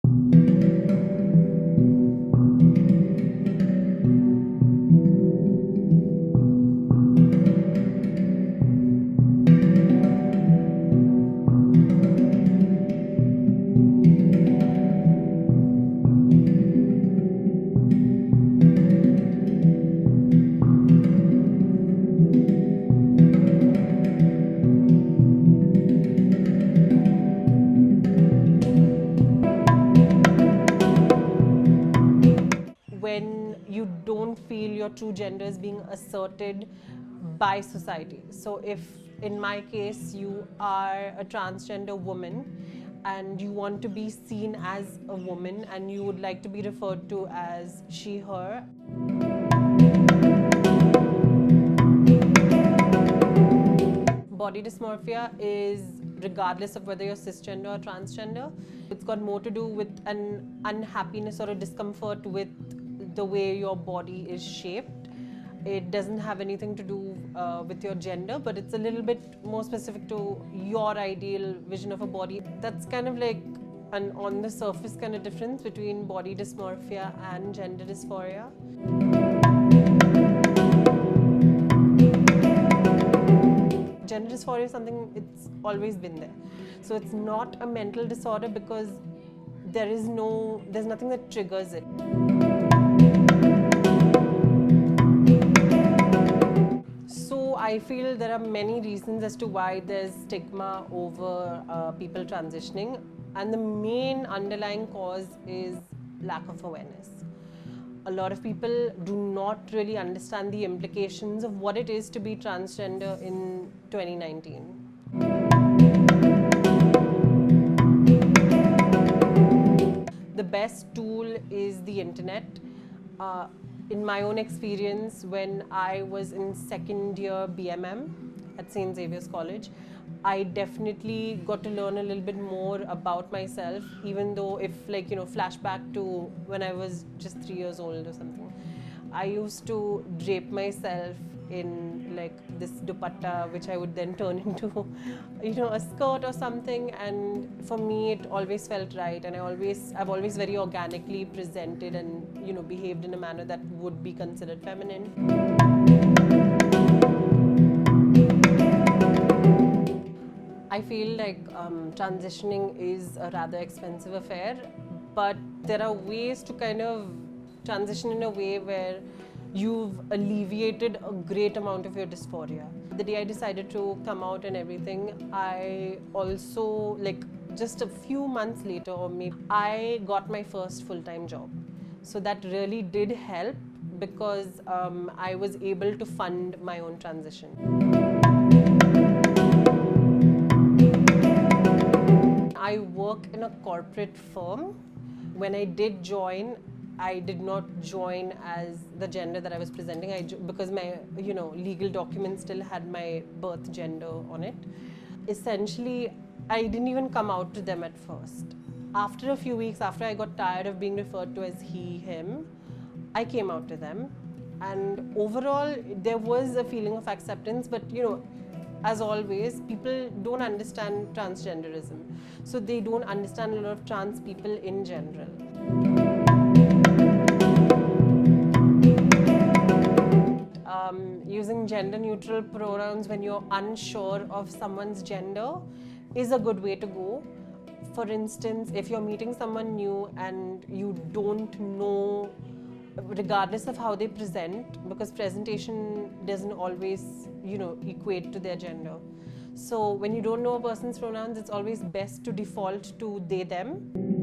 When you don't feel your true gender is being asserted by society. So if in my case you are a transgender woman and you want to be seen as a woman and you would like to be referred to as she, her, body dysmorphia is regardless of whether you're cisgender or transgender. It's got more to do with an unhappiness or a discomfort with the way your body is shaped. It doesn't have anything to do with your gender, but it's a little bit more specific to your ideal vision of a body. That's kind of like an on the surface kind of difference between body dysmorphia and gender dysphoria. Gender dysphoria is something, it's always been there. So it's not a mental disorder because there's nothing that triggers it. So I feel there are many reasons as to why there's stigma over people transitioning, and the main underlying cause is lack of awareness. A lot of people do not really understand the implications of what it is to be transgender in 2019. The best tool is the internet. In my own experience, when I was in second year BMM at St. Xavier's College, I definitely got to learn a little bit more about myself, even though if flashback to when I was just 3 years old or something. I used to drape myself in like this dupatta, which I would then turn into a skirt or something, and for me it always felt right, and I've always very organically presented and behaved in a manner that would be considered feminine. I feel like transitioning is a rather expensive affair, but there are ways to kind of transition in a way where you've alleviated a great amount of your dysphoria. The day I decided to come out and everything, I also, just a few months later or maybe, I got my first full-time job. So that really did help because I was able to fund my own transition. I work in a corporate firm. When I did join, I did not join as the gender that I was presenting because my legal documents still had my birth gender on it. Essentially, I didn't even come out to them at first. After a few weeks, after I got tired of being referred to as he, him, I came out to them. And overall, there was a feeling of acceptance, but as always, people don't understand transgenderism. So they don't understand a lot of trans people in general. Using gender-neutral pronouns when you're unsure of someone's gender is a good way to go. For instance, if you're meeting someone new and you don't know, regardless of how they present, because presentation doesn't always, equate to their gender. So when you don't know a person's pronouns, it's always best to default to they, them.